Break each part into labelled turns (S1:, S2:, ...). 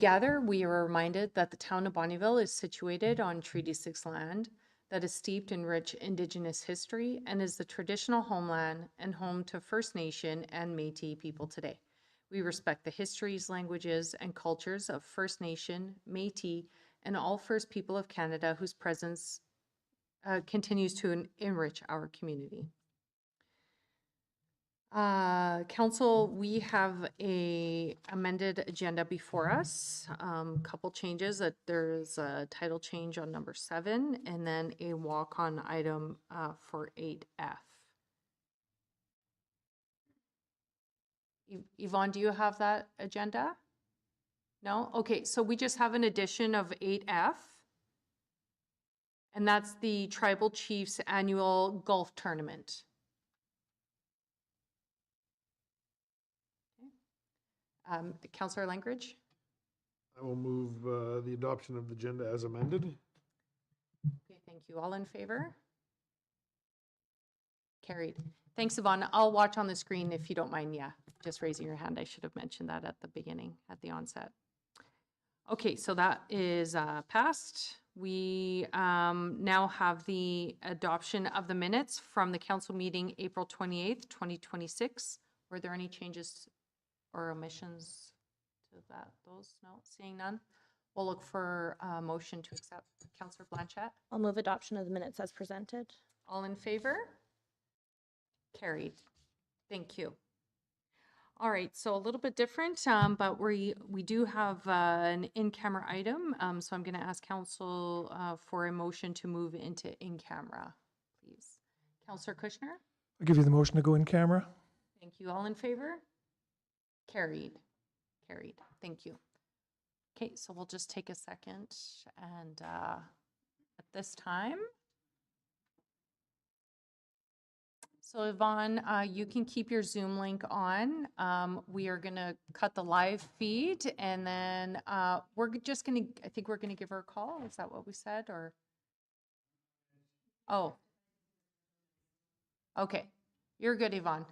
S1: Gather, we are reminded that the town of Bonnyville is situated on Treaty 6 land that is steeped in rich Indigenous history and is the traditional homeland and home to First Nation and Métis people today. We respect the histories, languages, and cultures of First Nation, Métis, and all First People of Canada whose presence continues to enrich our community. Council, we have a amended agenda before us. Couple changes. That there's a title change on number 7, and then a walk-on item for 8F. Yvonne, do you have that agenda? No? Okay, so we just have an addition of 8F. And that's the Tribal Chiefs Annual Golf Tournament. Councillor Langridge?
S2: I will move the adoption of the agenda as amended.
S1: Okay, thank you. All in favor? Carried. Thanks, Yvonne. I'll watch on the screen if you don't mind. Yeah, just raising your hand. I should have mentioned that at the beginning, at the onset. Okay, so that is passed. We now have the adoption of the minutes from the council meeting April 28th, 2026. Were there any changes or omissions to those? No, seeing none. We'll look for a motion to accept. Councillor Blanchette?
S3: I'll move adoption of the minutes as presented.
S1: All in favor? Carried. Thank you. All right, so a little bit different, but we do have an in-camera item. So I'm going to ask council for a motion to move into in-camera, please. Councillor Kushner?
S4: I'll give you the motion to go in camera.
S1: Thank you. All in favor? Carried. Carried. Thank you. Okay, so we'll just take a second and at this time. So Yvonne, you can keep your Zoom link on. We are going to cut the live feed and then we're just going to, I think we're going to give her a call. Is that what we said or? Oh. Okay. You're good, Yvonne.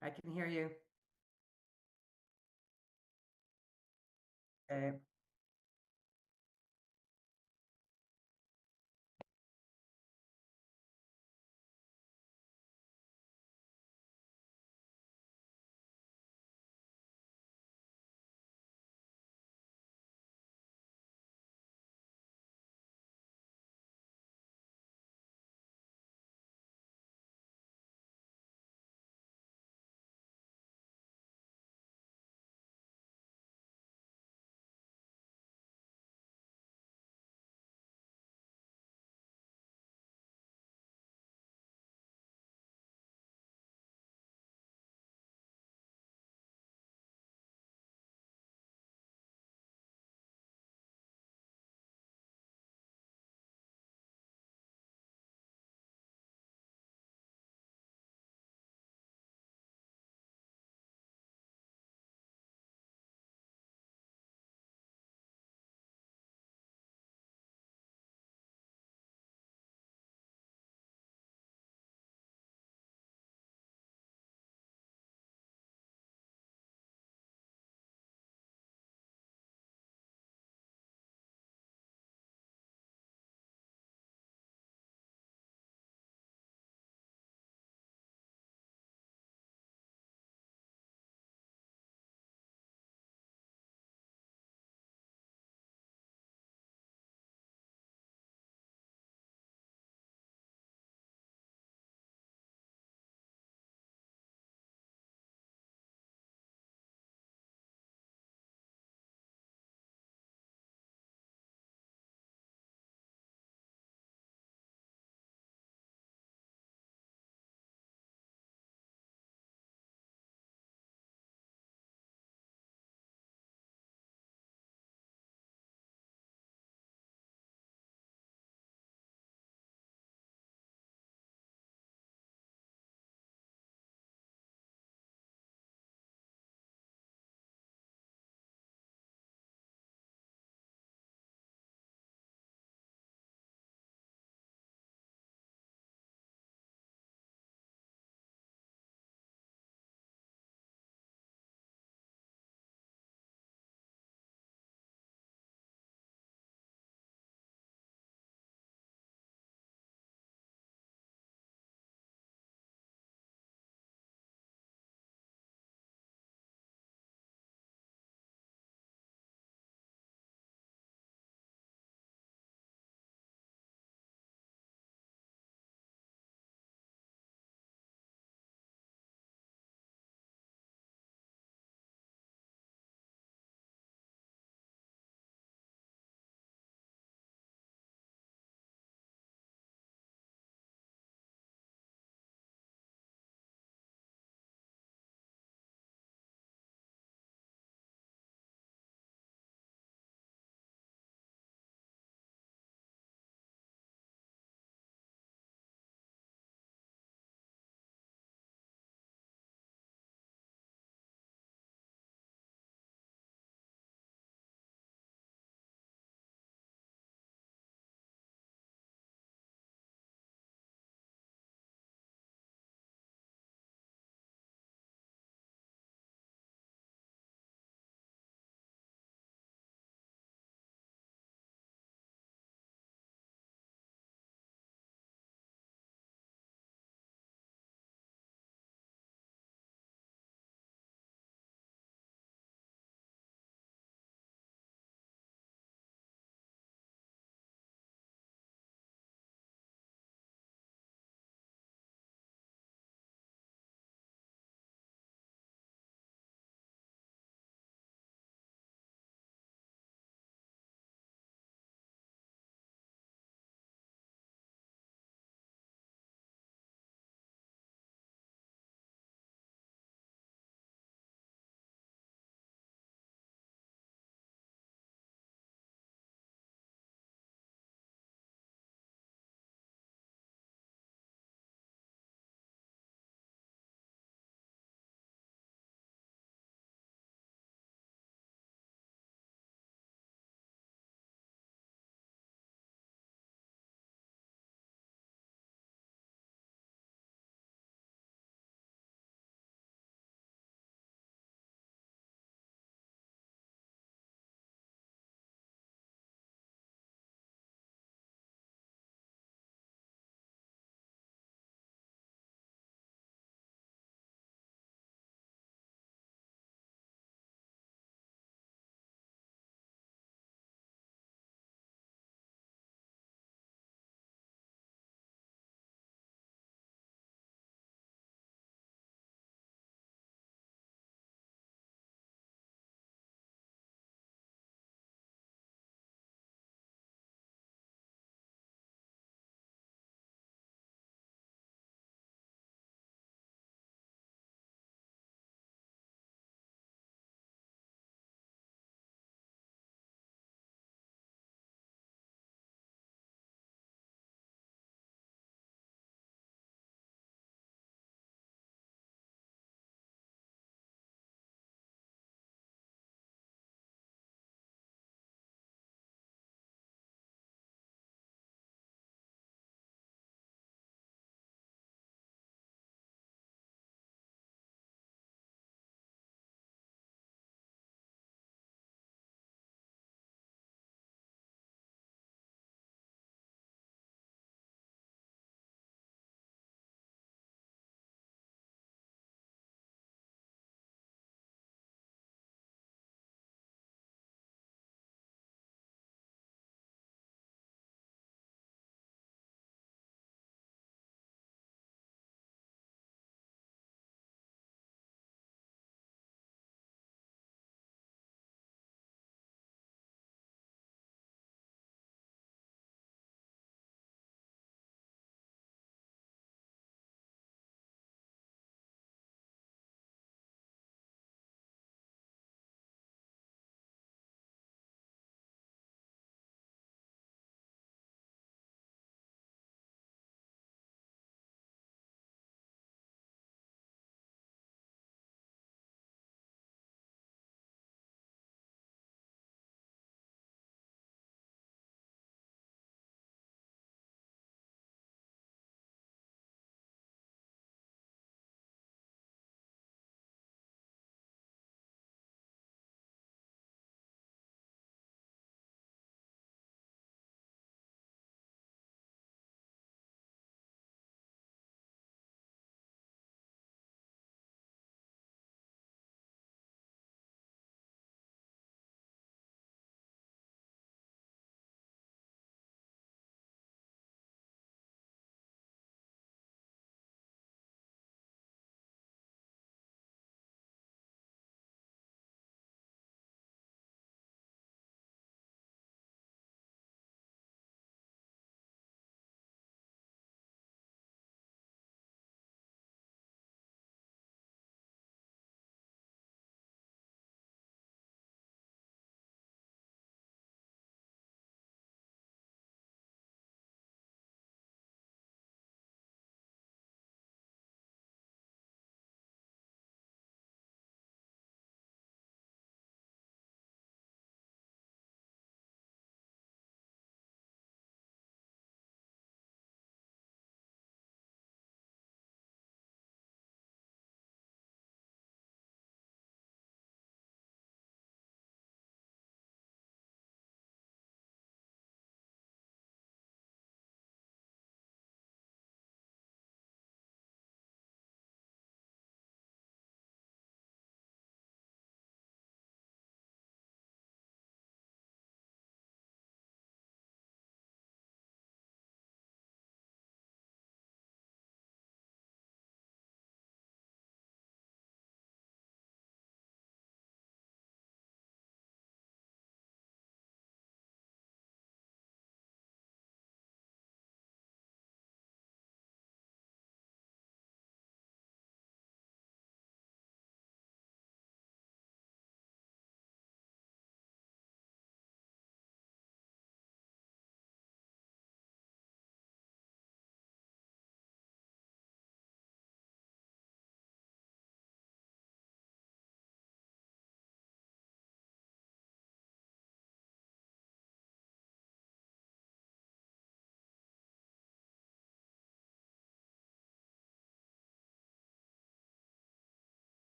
S5: I can hear you. Okay.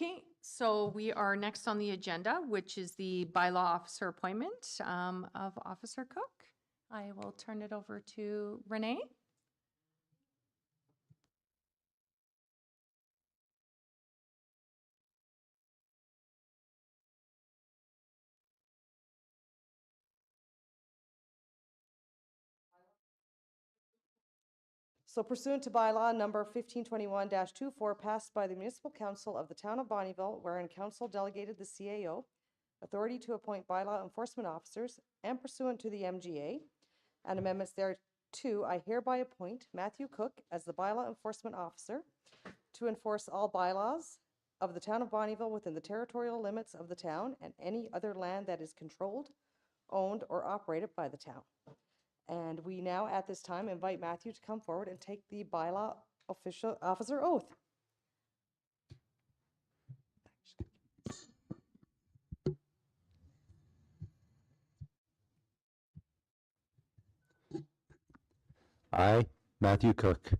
S1: Okay, so we are next on the agenda, which is the bylaw officer appointment of Officer Cook. I will turn it over to Renee.
S5: So pursuant to bylaw number 1521-24 passed by the Municipal Council of the Town of Bonnyville, wherein council delegated the CAO authority to appoint bylaw enforcement officers, and pursuant to the MGA and amendments thereto, I hereby appoint Matthew Cook as the bylaw enforcement officer to enforce all bylaws of the Town of Bonnyville within the territorial limits of the town and any other land that is controlled, owned, or operated by the town. And we now, at this time, invite Matthew to come forward and take the bylaw officer oath.
S6: I, Matthew Cook,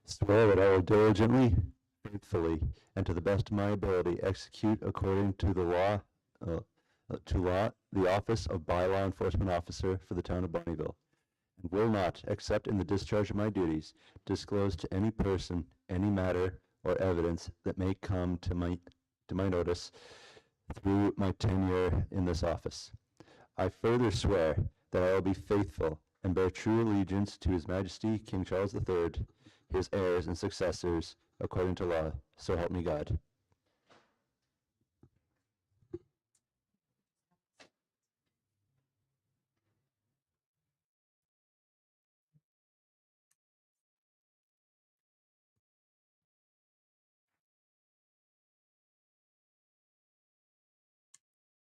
S6: swear that I will diligently, faithfully, and to the best of my ability execute according to the law, the office of bylaw enforcement officer for the town of Bonnyville, and will not, except in the discharge of my duties, disclose to any person any matter or evidence that may come to my notice through my tenure in this office. I further swear that I will be faithful and bear true allegiance to His Majesty King Charles III, his heirs and successors, according to law. So help me God.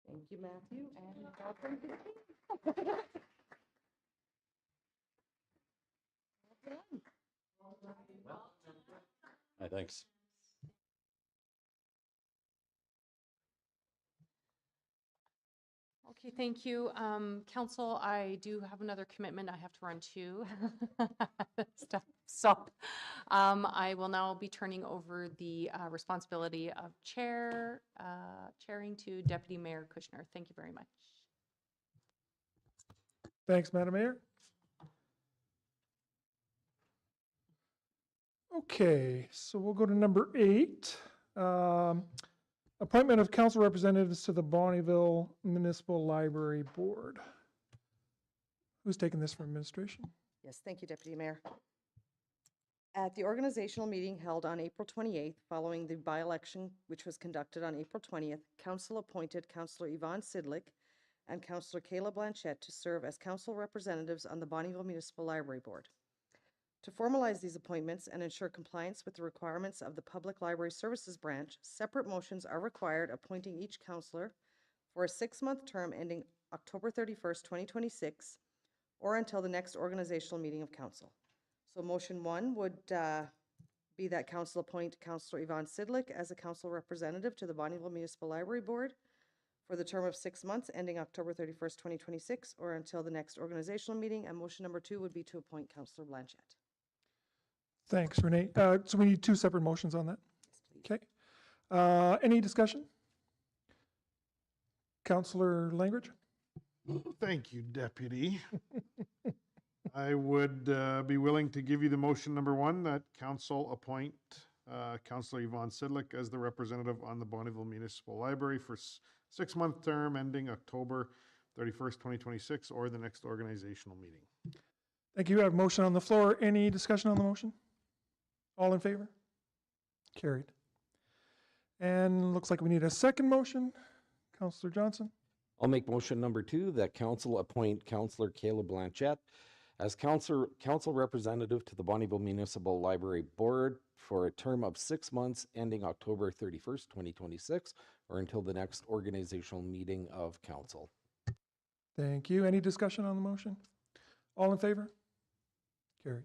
S5: Thank you, Matthew, and welcome to the team.
S6: Hi, thanks.
S1: Okay, thank you. Council, I do have another commitment I have to run to. Stuff. So I will now be turning over the responsibility of chairing to Deputy Mayor Kushner. Thank you very much.
S4: Thanks, Madam Mayor. Okay, so we'll go to number 8. Appointment of council representatives to the Bonnyville Municipal Library Board. Who's taking this from administration?
S5: Yes, thank you, Deputy Mayor. At the organizational meeting held on April 28th, following the by-election, which was conducted on April 20th, council appointed Councillor Yvonne Sidlick and Councillor Kayla Blanchette to serve as council representatives on the Bonnyville Municipal Library Board. To formalize these appointments and ensure compliance with the requirements of the Public Library Services Branch, separate motions are required appointing each councillor for a 6-month term ending October 31st, 2026, or until the next organizational meeting of council. So motion 1 would be that council appoint Councillor Yvonne Sidlick as a council representative to the Bonnyville Municipal Library Board for the term of 6 months ending October 31st, 2026, or until the next organizational meeting. And motion number 2 would be to appoint Councillor Blanchette.
S4: Thanks, Renee. So we need 2 separate motions on that.
S5: Yes, please.
S4: Okay. Any discussion? Councillor Langridge?
S2: Thank you, Deputy. I would be willing to give you the motion number 1, that council appoint Councillor Yvonne Sidlick as the representative on the Bonnyville Municipal Library for 6-month term ending October 31st, 2026, or the next organizational meeting.
S4: Thank you. I have a motion on the floor. Any discussion on the motion? All in favor? Carried. And looks like we need a second motion. Councillor Johnson?
S7: I'll make motion number 2, that council appoint Councillor Kayla Blanchette as council representative to the Bonnyville Municipal Library Board for a term of 6 months ending October 31st, 2026, or until the next organizational meeting of council.
S4: Thank you. Any discussion on the motion? All in favor? Carried.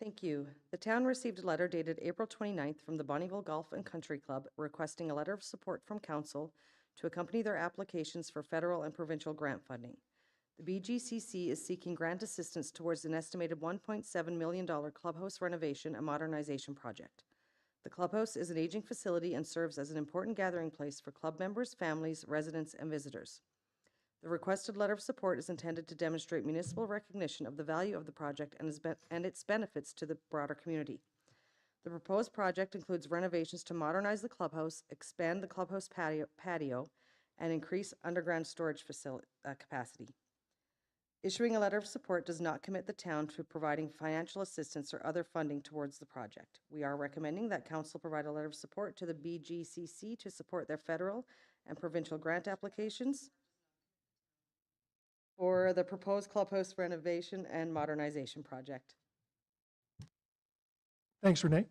S5: Thank you. The town received a letter dated April 29th from the Bonnyville Golf and Country Club requesting a letter of support from council to accompany their applications for federal and provincial grant funding. The BGCC is seeking grant assistance towards an estimated $1.7 million clubhouse renovation and modernization project. The clubhouse is an aging facility and serves as an important gathering place for club members, families, residents, and visitors. The requested letter of support is intended to demonstrate municipal recognition of the value of the project and its benefits to the broader community. The proposed project includes renovations to modernize the clubhouse, expand the clubhouse patio, and increase underground storage capacity. Issuing a letter of support does not commit the town to providing financial assistance or other funding towards the project. We are recommending that council provide a letter of support to the BGCC to support their federal and provincial grant applications for the proposed clubhouse renovation and modernization project.
S4: Thanks, Renee.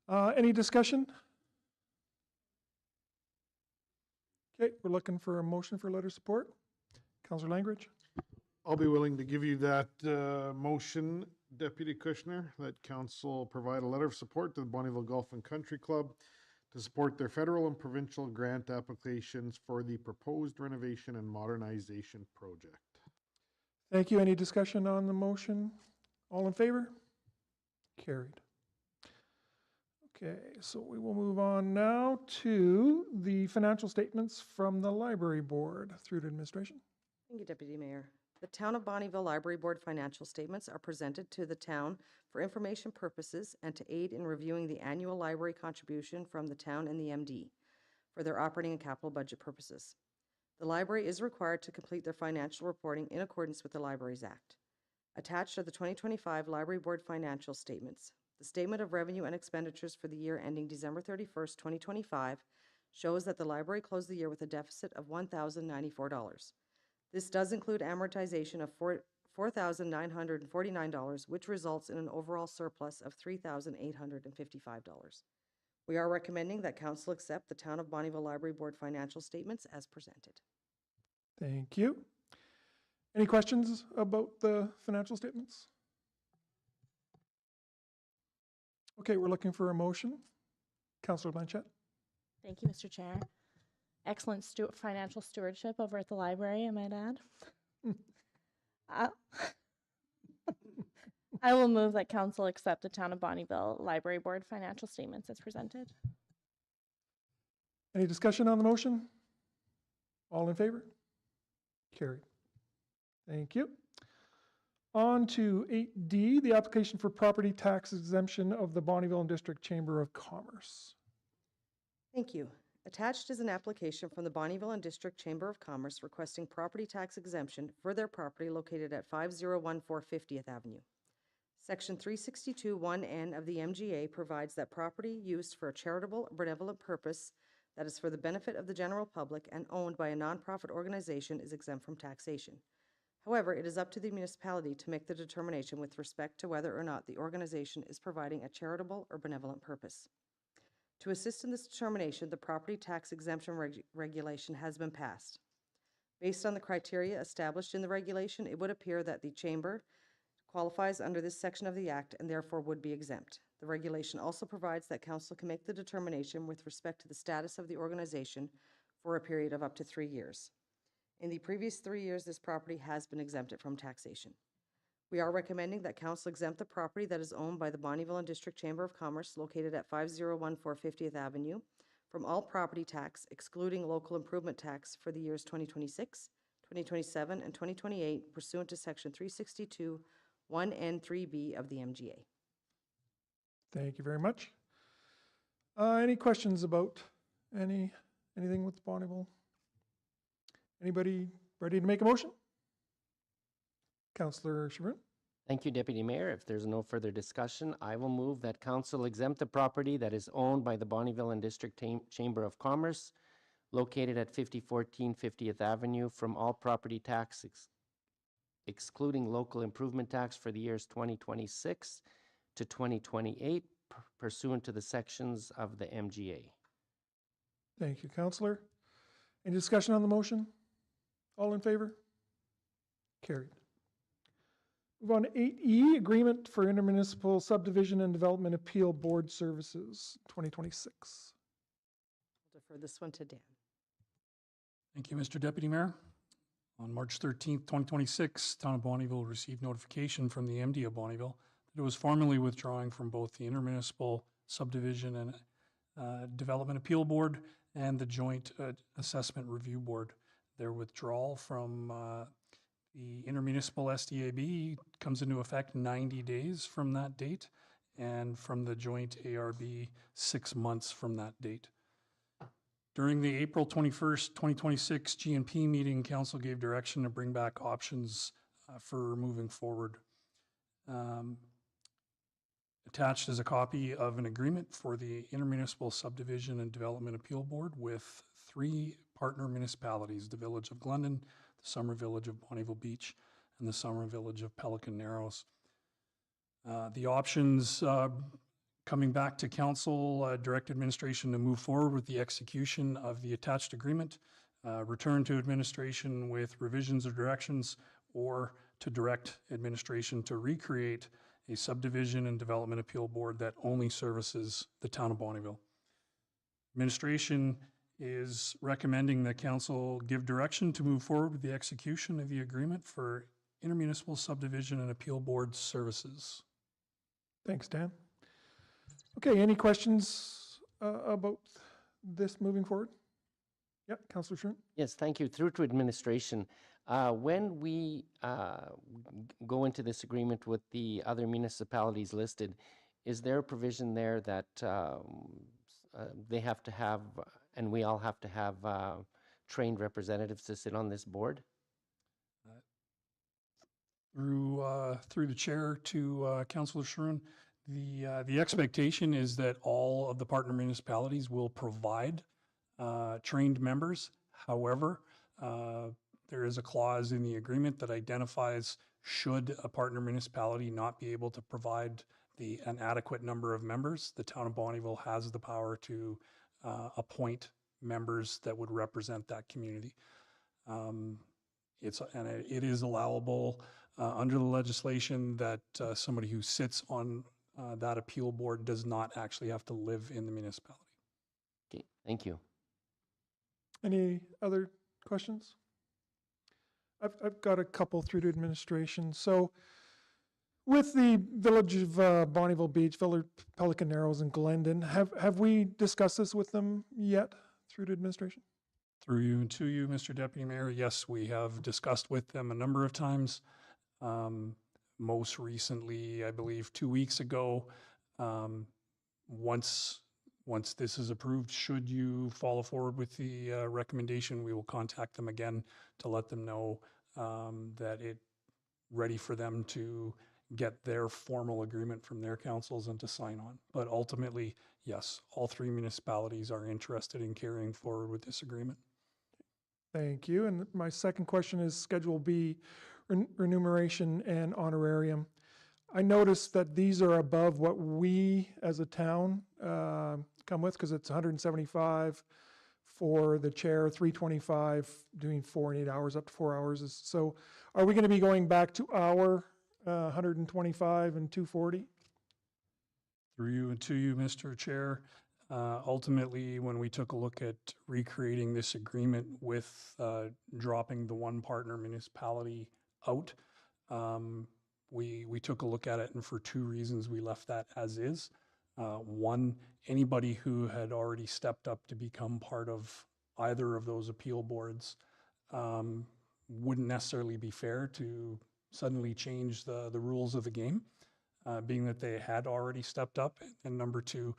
S4: Any discussion? Okay, we're looking for a motion for letter of support. Councillor Langridge.
S2: I'll be willing to give you that motion, Deputy Kushner, that council provide a letter of support to the Bonnyville Golf and Country Club to support their federal and provincial grant applications for the proposed renovation and modernization project.
S4: Thank you. Any discussion on the motion? All in favor? Carried. Okay, so we will move on now to the financial statements from the library board through to administration.
S5: Thank you, Deputy Mayor. The Town of Bonnyville Library Board financial statements are presented to the town for information purposes and to aid in reviewing the annual library contribution from the town and the MD for their operating and capital budget purposes. The library is required to complete their financial reporting in accordance with the Libraries Act. Attached are the 2025 Library Board financial statements. The Statement of Revenue and Expenditures for the year ending December 31st, 2025 shows that the library closed the year with a deficit of $1,094. This does include amortization of $4,949, which results in an overall surplus of $3,855. We are recommending that council accept the Town of Bonnyville Library Board financial statements as presented.
S4: Thank you. Any questions about the financial statements? Okay, we're looking for a motion. Councillor Blanchette.
S3: Thank you, Mr. Chair. Excellent financial stewardship over at the library, I might add. I will move that council accept the Town of Bonnyville Library Board financial statements as presented.
S4: Any discussion on the motion? All in favor? Carried. Thank you. On to 8D, the application for property tax exemption of the Bonnyville and District Chamber of Commerce.
S5: Thank you. Attached is an application from the Bonnyville and District Chamber of Commerce requesting property tax exemption for their property located at 5014 50th Avenue. Section 362(1)(n) of the MGA provides that property used for a charitable or benevolent purpose that is for the benefit of the general public and owned by a nonprofit organization is exempt from taxation. However, it is up to the municipality to make the determination with respect to whether or not the organization is providing a charitable or benevolent purpose. To assist in this determination, the property tax exemption regulation has been passed. Based on the criteria established in the regulation, it would appear that the Chamber qualifies under this section of the Act and therefore would be exempt. The regulation also provides that Council can make the determination with respect to the status of the organization for a period of up to 3 years. In the previous 3 years, this property has been exempted from taxation. We are recommending that Council exempt the property that is owned by the Bonnyville and District Chamber of Commerce located at 5014 50th Avenue from all property tax, excluding local improvement tax for the years 2026, 2027, and 2028 pursuant to Section 362(1)(n)(3)(b) of the MGA.
S4: Thank you very much. Any questions about anything with Bonnyville? Anybody ready to make a motion? Councillor Chabot.
S8: Thank you, Deputy Mayor. If there's no further discussion, I will move that council exempt the property that is owned by the Bonnyville and District Chamber of Commerce located at 5014 50th Avenue from all property tax excluding local improvement tax for the years 2026 to 2028 pursuant to the sections of the MGA.
S4: Thank you, Councillor. Any discussion on the motion? All in favor? Carried. Move on to 8E, Agreement for Intermunicipal Subdivision and Development Appeal Board Services, 2026.
S5: I'll defer this one to Dan.
S9: Thank you, Mr. Deputy Mayor. On March 13th, 2026, Town of Bonnyville received notification from the MD of Bonnyville that it was formally withdrawing from both the Intermunicipal Subdivision and Development Appeal Board and the Joint Assessment Review Board. Their withdrawal from the intermunicipal SDAB comes into effect 90 days from that date, and from the joint ARB, 6 months from that date. During the April 21st, 2026 GNP meeting, council gave direction to bring back options for moving forward. Attached is a copy of an agreement for the Intermunicipal Subdivision and Development Appeal Board with 3 partner municipalities: the Village of Glendon, the Summer Village of Bonnyville Beach, and the Summer Village of Pelican Narrows. The options coming back to council direct administration to move forward with the execution of the attached agreement, return to administration with revisions or directions, or to direct administration to recreate a subdivision and development appeal board that only services the town of Bonnyville. Administration is recommending that council give direction to move forward with the execution of the agreement for intermunicipal subdivision and appeal board services.
S4: Thanks, Dan. Okay, any questions about this moving forward? Yep, Councillor Schroen.
S8: Yes, thank you. Through to administration. When we go into this agreement with the other municipalities listed, is there a provision there that they have to have, and we all have to have trained representatives to sit on this board?
S9: Through the chair to Councillor Schroen, the expectation is that all of the partner municipalities will provide trained members. However, there is a clause in the agreement that identifies should a partner municipality not be able to provide an adequate number of members, the town of Bonnyville has the power to appoint members that would represent that community. It is allowable under the legislation that somebody who sits on that appeal board does not actually have to live in the municipality.
S8: Okay, thank you.
S4: Any other questions? I've got a couple through to administration. So with the Village of Bonnyville Beach, Village Pelican Narrows, and Glendon, have we discussed this with them yet through to administration?
S9: Through you and to you, Mr. Deputy Mayor, yes, we have discussed with them a number of times. Most recently, I believe 2 weeks ago, once this is approved, should you follow forward with the recommendation, we will contact them again to let them know that it's ready for them to get their formal agreement from their councils and to sign on. But ultimately, yes, all 3 municipalities are interested in carrying forward with this agreement.
S4: Thank you. And my second question is Schedule B, remuneration and honorarium. I noticed that these are above what we as a town come with, because it's 175 for the chair, 325 doing 4 and 8 hours, up to 4 hours. So are we going to be going back to our 125 and 240?
S9: Through you and to you, Mr. Chair, ultimately, when we took a look at recreating this agreement with dropping the one partner municipality out, we took a look at it, and for 2 reasons we left that as is. One, anybody who had already stepped up to become part of either of those appeal boards wouldn't necessarily be fair to suddenly change the rules of the game, being that they had already stepped up. And number 2,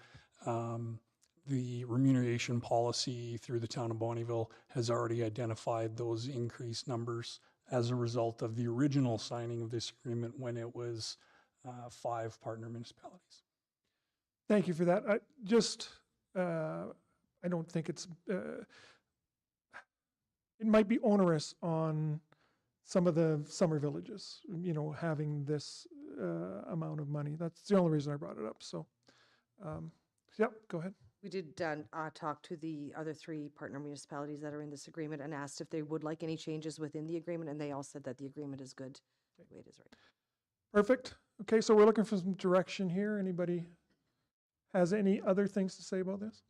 S9: the remuneration policy through the town of Bonnyville has already identified those increased numbers as a result of the original signing of this agreement when it was 5 partner municipalities.
S4: Thank you for that. I don't think it might be onerous on some of the summer villages, having this amount of money. That's the only reason I brought it up. So, yep, go ahead.
S5: We did talk to the other 3 partner municipalities that are in this agreement and asked if they would like any changes within the agreement, and they all said that the agreement is good the way it is right now.
S4: Perfect. Okay, so we're looking for some direction here. Anybody has any other things to say about this?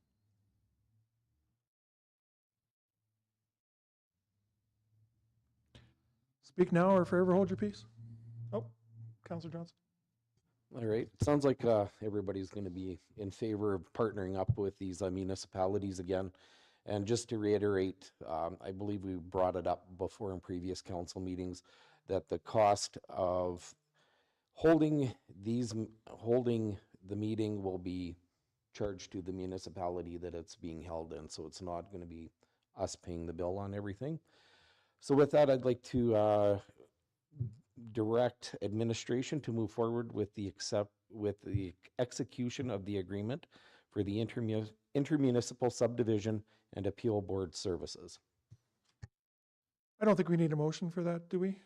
S4: Speak now or forever hold your peace. Oh, Councillor Johnson.
S7: All right, sounds like everybody's going to be in favor of partnering up with these municipalities again. And just to reiterate, I believe we brought it up before in previous council meetings, that the cost of holding the meeting will be charged to the municipality that it's being held in. So it's not going to be us paying the bill on everything. So with that, I'd like to direct administration to move forward with the execution of the agreement for the intermunicipal subdivision and appeal board services.
S4: I don't think we need a motion for that, do we?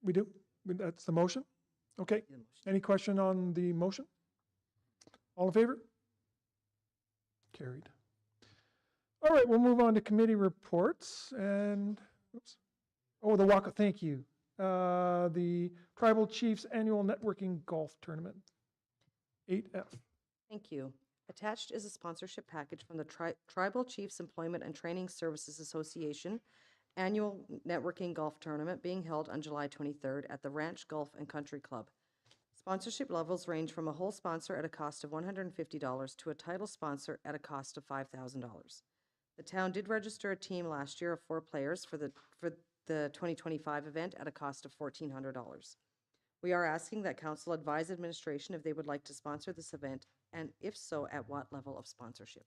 S4: We do? That's the motion? Okay. Any question on the motion? All in favor? Carried. All right, we'll move on to committee reports and, oops. Oh, the walk, thank you. The Tribal Chiefs Annual Networking Golf Tournament, 8F.
S5: Thank you. Attached is a sponsorship package from the Tribal Chiefs Employment and Training Services Association Annual Networking Golf Tournament being held on July 23rd at the Ranch Golf and Country Club. Sponsorship levels range from a whole sponsor at a cost of $150 to a title sponsor at a cost of $5,000. The town did register a team last year of 4 players for the 2025 event at a cost of $1,400. We are asking that council advise administration if they would like to sponsor this event, and if so, at what level of sponsorship.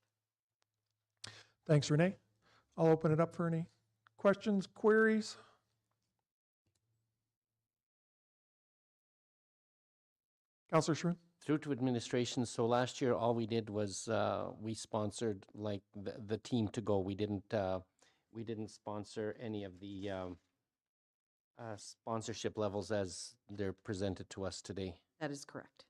S4: Thanks, Renee. I'll open it up for any questions, queries. Councillor Schroen.
S8: Through to administration. So last year, all we did was we sponsored like the team to go. We didn't sponsor any of the sponsorship levels as they're presented to us today.
S5: That is correct.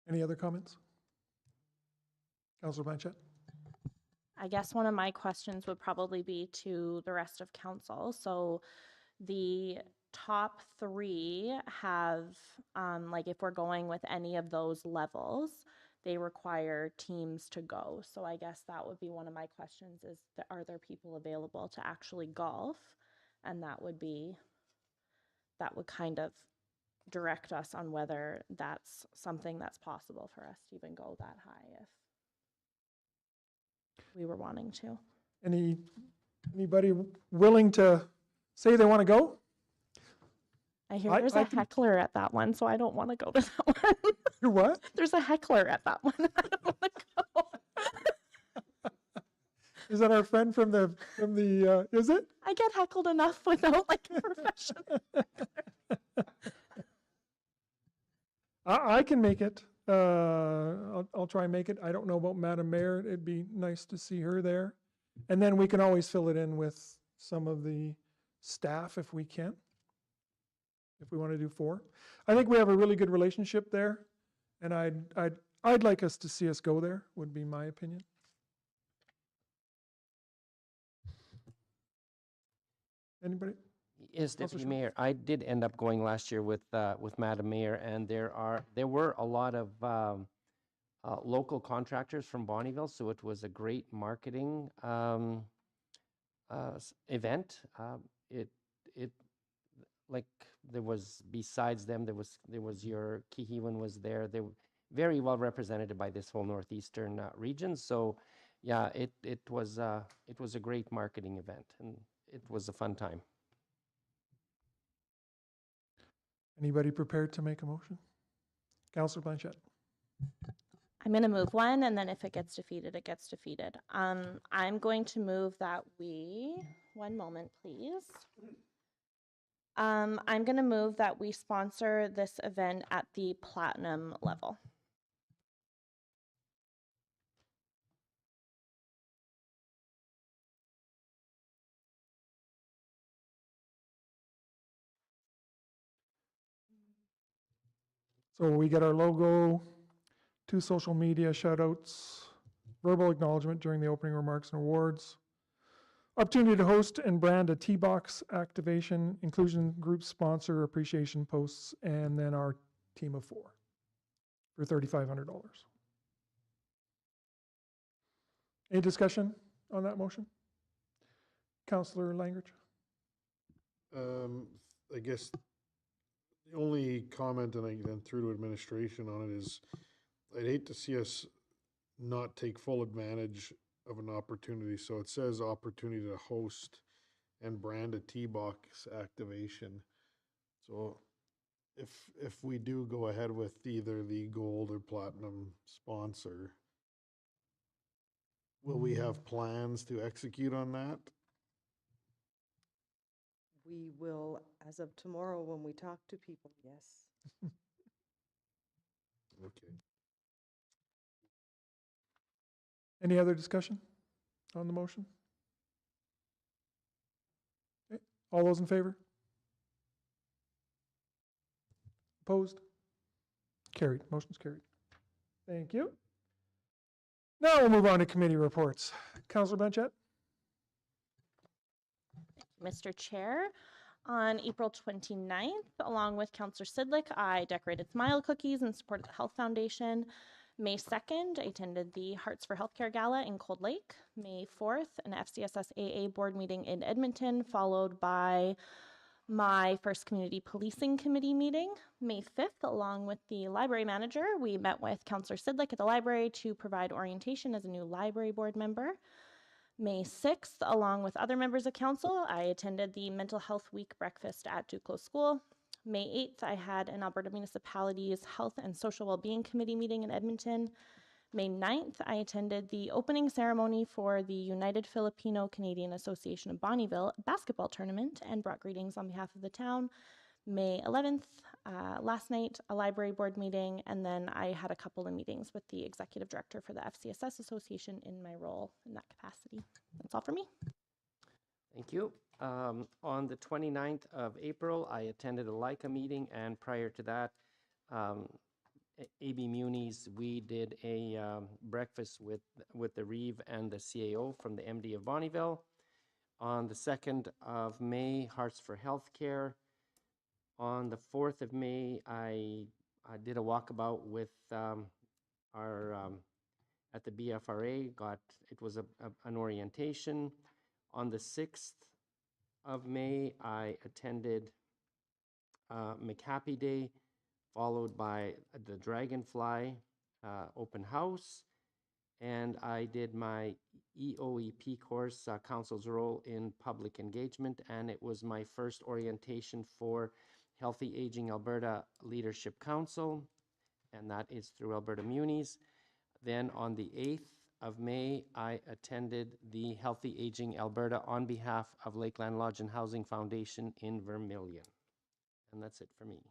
S4: Any other comments? Councillor Blanchette.
S3: I guess one of my questions would probably be to the rest of council. So the top 3 have, like if we're going with any of those levels, they require teams to go. So I guess that would be one of my questions is, are there people available to actually golf? And that would kind of direct us on whether that's something that's possible for us to even go that high if we were wanting to.
S4: Anybody willing to say they want to go?
S3: I hear
S4: I
S3: there's a
S4: can-
S3: heckler at that one, so I don't want to go to that one.
S4: You're what?
S3: There's a heckler at that one. I don't want to go.
S4: Is that our friend from the, is it?
S3: I get heckled enough without like a professional.
S4: I can make it. I'll try and make it. I don't know about Madam Mayor. It'd be nice to see her there. And then we can always fill it in with some of the staff if we can. If we want to do 4. I think we have a really good relationship there. And I'd like us to see us go there, would be my opinion. Anybody?
S8: Yes,
S4: Councillor
S8: Deputy
S4: Schmidt.
S8: Mayor, I did end up going last year with Madam Mayor, and there were a lot of local contractors from Bonnyville, so it was a great marketing event. It like there was, besides them, there was your Kihiwan was there. They were very well represented by this whole northeastern region. So yeah, it was a great marketing event, and it was a fun time.
S4: Anybody prepared to make a motion? Councillor Blanchette.
S3: I'm going to move one, and then if it gets defeated, it gets defeated. I'm going to move that one moment, please. I'm going to move that we sponsor this event at the platinum level.
S4: So we get our logo, 2 social media shout-outs, verbal acknowledgement during the opening remarks and awards, opportunity to host and brand a T-Box activation, inclusion group sponsor appreciation posts, and then our team of 4 for $3,500. Any discussion on that motion? Councillor Langridge?
S2: I guess the only comment, and I then through to administration on it, is I'd hate to see us not take full advantage of an opportunity. So it says opportunity to host and brand a T-Box activation. So if we do go ahead with either the gold or platinum sponsor, will we have plans to execute on that?
S5: We will, as of tomorrow, when we talk to people, yes.
S2: Okay.
S4: Any other discussion on the motion? Okay. All those in favor? Opposed? Carried. Motion's carried. Thank you. Now we'll move on to committee reports. Councillor Blanchette?
S3: Mr. Chair, on April 29th, along with Councillor Sidlick, I decorated smile cookies in support of the Health Foundation. May 2nd, I attended the Hearts for Healthcare Gala in Cold Lake. May 4th, an FCSS AA board meeting in Edmonton, followed by my first community policing committee meeting. May 5th, along with the library manager, we met with Councillor Sidlick at the library to provide orientation as a new library board member. May 6th, along with other members of council, I attended the Mental Health Week breakfast at Duclos School. May 8th, I had an Alberta Municipalities Health and Social Wellbeing Committee meeting in Edmonton. May 9th, I attended the opening ceremony for the United Filipino Canadian Association of Bonnyville basketball tournament and brought greetings on behalf of the town. May 11th, last night, a library board meeting, and then I had a couple of meetings with the executive director for the FCSS Association in my role in that capacity. That's all for me.
S8: Thank you. On the 29th of April, I attended a LICA meeting, and prior to that, AB Muni's, we did a breakfast with the Reeve and the CAO from the MD of Bonnyville. On the 2nd of May, Hearts for Healthcare. On the 4th of May, I did a walkabout with our at the BFRA. It was an orientation. On the 6th of May, I attended McHappy Day, followed by the Dragonfly open house, and I did my EOEP course, Council's Role in Public Engagement, and it was my first orientation for Healthy Aging Alberta Leadership Council, and that is through Alberta Munis. Then on the 8th of May, I attended the Healthy Aging Alberta on behalf of Lakeland Lodge and Housing Foundation in Vermilion. And that's it for me.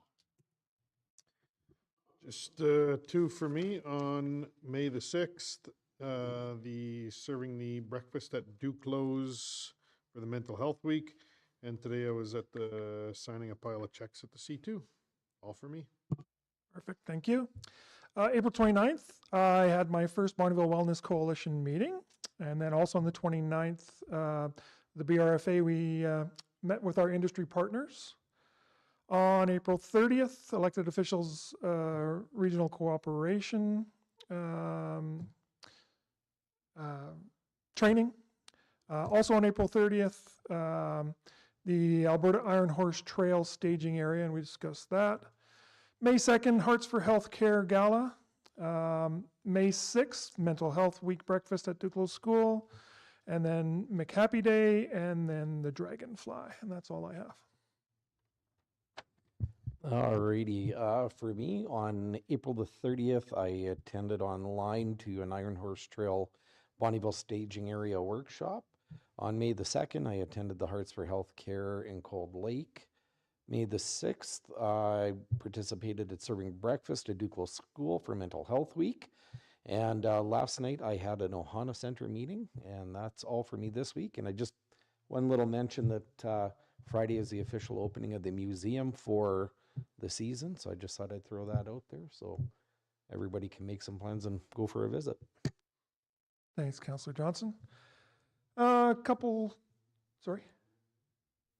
S2: Just two for me. On May the 6th, serving the breakfast at Duclos for the Mental Health Week. And today I was at the signing a pile of checks at the C2. All for me.
S4: Perfect, thank you. April 29th, I had my first Bonnyville Wellness Coalition meeting. And then also on the 29th, the BRFA, we met with our industry partners. On April 30th, elected officials regional cooperation training. Also on April 30th, the Alberta Iron Horse Trail staging area, and we discussed that. May 2nd, Hearts for Healthcare Gala. May 6th, Mental Health Week breakfast at Duclos School. And then McHappy Day, and then the Dragonfly. And that's all I have.
S7: Alrighty, for me, on April the 30th, I attended online to an Iron Horse Trail Bonnyville staging area workshop. On May the 2nd, I attended the Hearts for Healthcare in Cold Lake. May the 6th, I participated at serving breakfast at Duclos School for Mental Health Week. And last night, I had an Ohana Center meeting, and that's all for me this week. And I just, one little mention that Friday is the official opening of the museum for the season, so I just thought I'd throw that out there so everybody can make some plans and go for a visit.
S4: Thanks, Councillor Johnson. Sorry.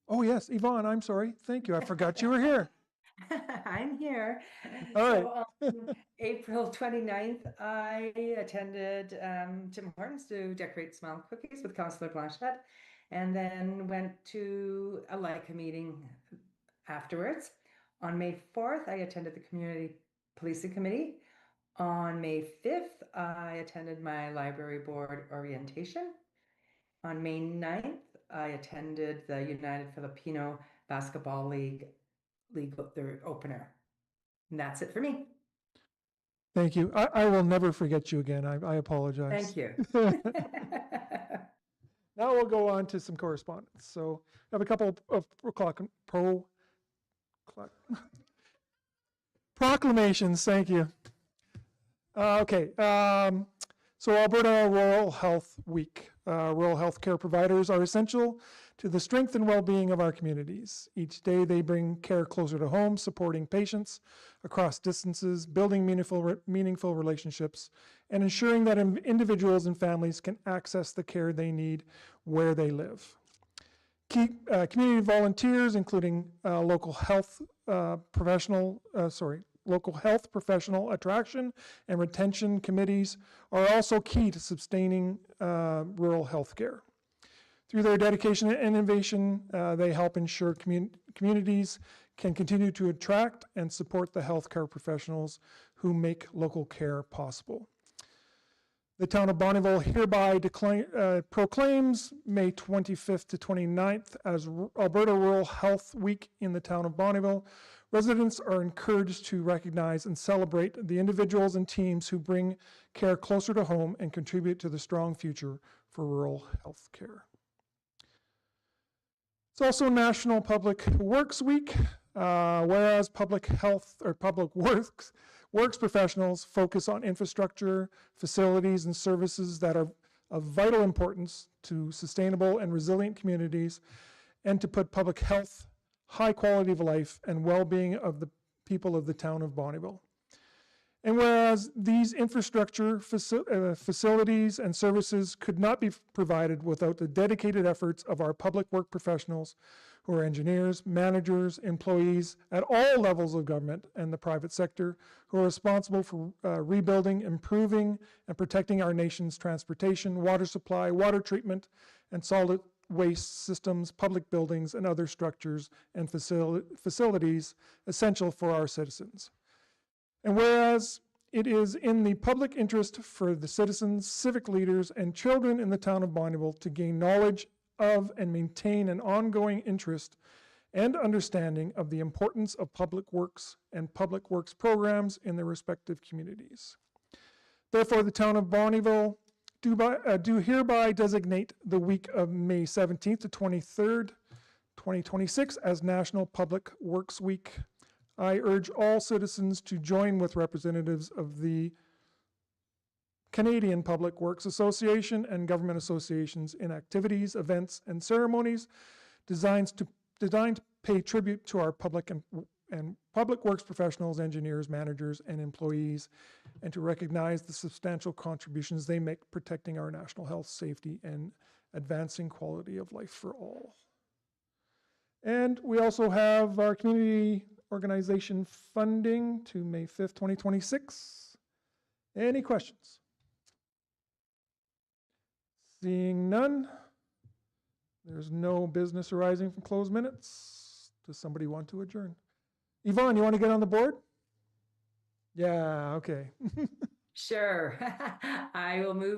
S4: Oh yes, Yvonne, I'm sorry. Thank you. I forgot you were here.
S10: I'm here.
S4: All right.
S10: So on April 29th, I attended Tim Hortons to decorate smile cookies with Councillor Blanchette, and then went to a LICA meeting afterwards. On May 4th, I attended the Community Policing Committee. On May 5th, I attended my library board orientation. On May 9th, I attended the United Filipino Basketball League their opener. And that's it for me.
S4: Thank you. I will never forget you again. I apologize.
S10: Thank you.
S4: Now we'll go on to some correspondence. So I have a couple of proclamations. Thank you. Okay. So Alberta Rural Health Week. Rural health care providers are essential to the strength and well-being of our communities. Each day they bring care closer to home, supporting patients across distances, building meaningful relationships, and ensuring that individuals and families can access the care they need where they live. Community volunteers, including local health professional attraction and retention committees, are also key to sustaining rural health care. Through their dedication and innovation, they help ensure communities can continue to attract and support the healthcare professionals who make local care possible. The town of Bonnyville hereby proclaims May 25th to 29th as Alberta Rural Health Week in the town of Bonnyville. Residents are encouraged to recognize and celebrate the individuals and teams who bring care closer to home and contribute to the strong future for rural health care. It's also National Public Works Week, whereas public works professionals focus on infrastructure, facilities, and services that are of vital importance to sustainable and resilient communities, and to put public health, high quality of life, and well-being of the people of the town of Bonnyville. And whereas these infrastructure facilities and services could not be provided without the dedicated efforts of our public work professionals, who are engineers, managers, employees at all levels of government and the private sector, who are responsible for rebuilding, improving, and protecting our nation's transportation, water supply, water treatment, and solid waste systems, public buildings, and other structures and facilities essential for our citizens. And whereas it is in the public interest for the citizens, civic leaders, and children in the town of Bonnyville to gain knowledge of and maintain an ongoing interest and understanding of the importance of public works and public works programs in their respective communities. Therefore, the town of Bonnyville do hereby designate the week of May 17th to 23rd, 2026 as National Public Works Week. I urge all citizens to join with representatives of the Canadian Public Works Association and government associations in activities, events, and ceremonies designed to pay tribute to our public and public works professionals, engineers, managers, and employees, and to recognize the substantial contributions they make protecting our national health, safety, and advancing quality of life for all. And we also have our community organization funding to May 5th, 2026. Any questions? Seeing none, there's no business arising from closed minutes. Does somebody want to adjourn? Yvonne, you want to get on the board? Yeah, okay.
S10: Sure. I will move